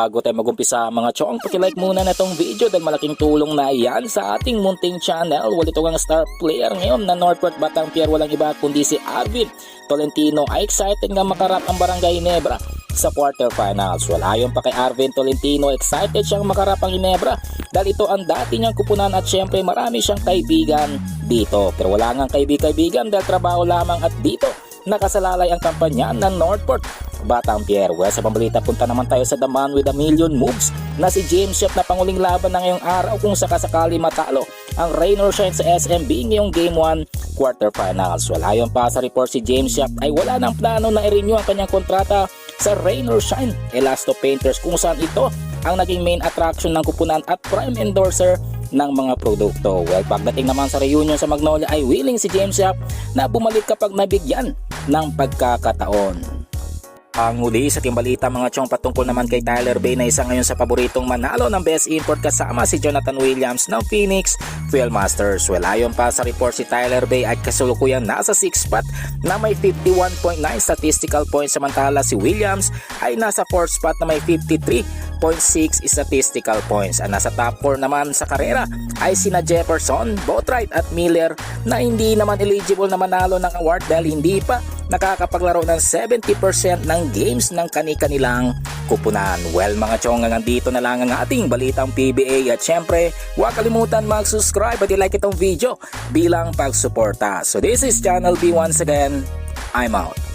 bago tayo magumpisa mga chong, pakilike muna na itong video dahil malaking tulong na yan sa ating munting channel. Walito ang star player ngayon na Northport Batang Pier, walang iba kundi si Arvin Tolentino ay excited nga makarap ang Barangay Ginebra sa quarterfinals. Well, ayon pa kay Arvin Tolentino, excited siyang makarap ang Ginebra dahil ito ang dati niyang kupunan at syempre marami siyang kaibigan dito. Pero wala ngang kaibigan dahil trabaho lamang at dito nakasalalay ang kampanya ng Northport Batang Pier. Well, sa pambalita punta naman tayo sa The Man with a Million Moves na si James Yap na panguling laban na ngayong araw kung sakasakali matalo ang rain or shine sa SMB ngayong Game 1 quarterfinals. Well, ayon pa sa report, si James Yap ay wala ng plano na i-renew ang kanyang kontrata sa rain or shine Elasto Painters kung saan ito ang naging main attraction ng kupunan at prime endorser ng mga produkto. Well, pagdating naman sa reunion sa Magnolia ay willing si James Yap na bumalik kapag nabigyan ng pagkakataon. Ang huli sa timbalita mga chong patungkol naman kay Tyler Bay na isa ngayon sa paboritong manalo ng Best Import kasama si Jonathan Williams ng Phoenix Fuel Masters. Well, ayon pa sa report, si Tyler Bay ay kasalukuyan nasa 6th spot na may 51.9 statistical points, samantala si Williams ay nasa 4th spot na may 53.6 statistical points. Ang nasa top 4 naman sa karera ay sina Jefferson, Boatwright at Miller na hindi naman eligible na manalo ng award dahil hindi pa nakakapaglaro ng 70% ng games ng kani-kanilang kupunan. Well mga chong, nandito na lang ang ating balitang PBA at syempre huwag kalimutan mag-subscribe at i-like itong video bilang pagsuporta. So this is Channel B once again, I'm out.